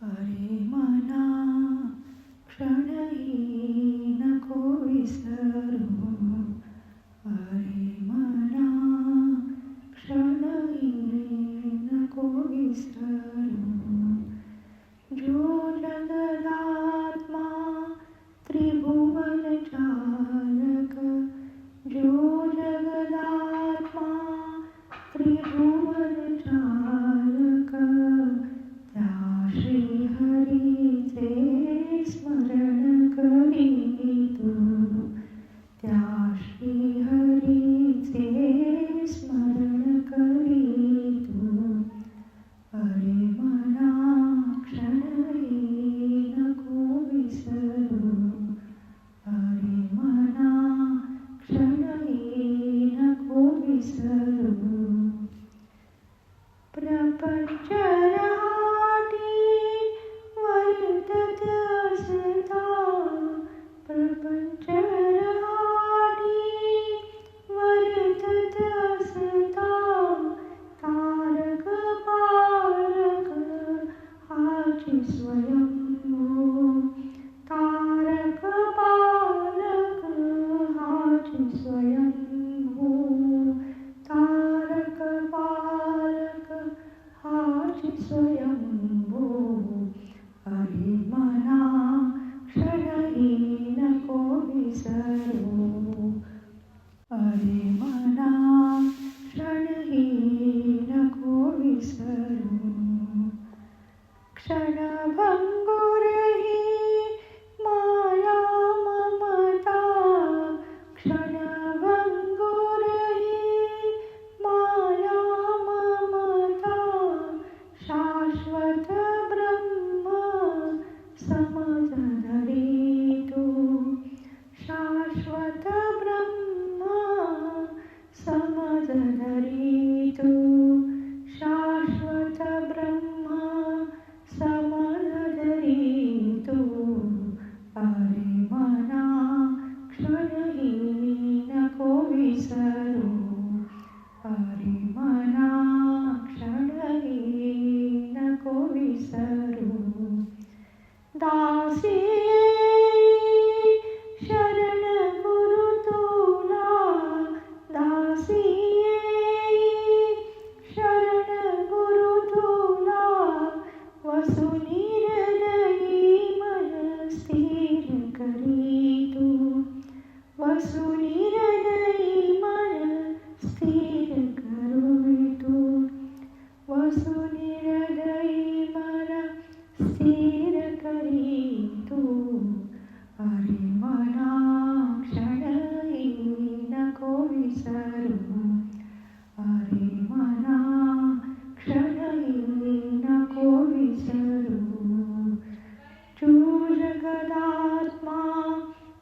अरे मना क्षणही नको विसरू. अरे मना क्षणही नको विसरू. जो जगदात्मा त्रिभुवन चालक, जो जगदात्मा त्रिभुवन चालक, त्या श्रीहरीचे स्मरण करीतो. त्या श्रीहरीचे स्मरण करीतो. अरे मना क्षणही नको विसरू. अरे मना क्षणही नको विसरू. प्रपंच रहाटी वर्तत असता, प्रपंच रहाटी वर्तत असता, तारक पारक हाची स्वयंभू. तारक पारक हाची स्वयंभू. तारक पारक हाची स्वयंभू. अरे मना क्षणही नको विसरू. अरे मना क्षणही नको विसरू. क्षणभंगुरही माया ममता, क्षणभंगुरही माया ममता, शाश्वत ब्रह्म समज धरितो. शाश्वत ब्रह्म समज धरितो. शाश्वत ब्रह्म समज धरितो. अरे मना क्षणही नको विसरू. अरे मना क्षणही नको विसरू. दासी शरण गुरु तुला, दासी शरण गुरु तुला, वसुनी हृदयी मन स्थिर करीतो. वसुनी हृदयी मन स्थिर करीतो. वसुनी हृदयी मन स्थिर करीतो. अरे मना क्षणही नको विसरू. अरे मना क्षणही नको विसरू. जो जगदात्मा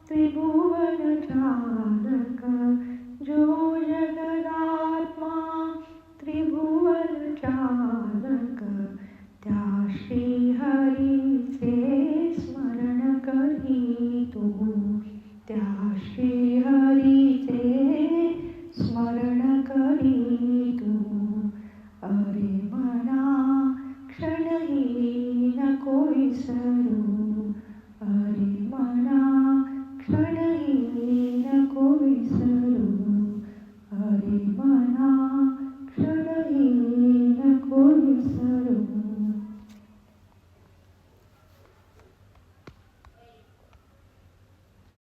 त्रिभुवन चालक, जो जगदात्मा त्रिभुवन चालक, त्या श्रीहरीचे स्मरण करीतो. त्या श्रीहरीचे स्मरण करीतो. अरे मना क्षणही नको विसरू. अरे मना क्षणही नको विसरू.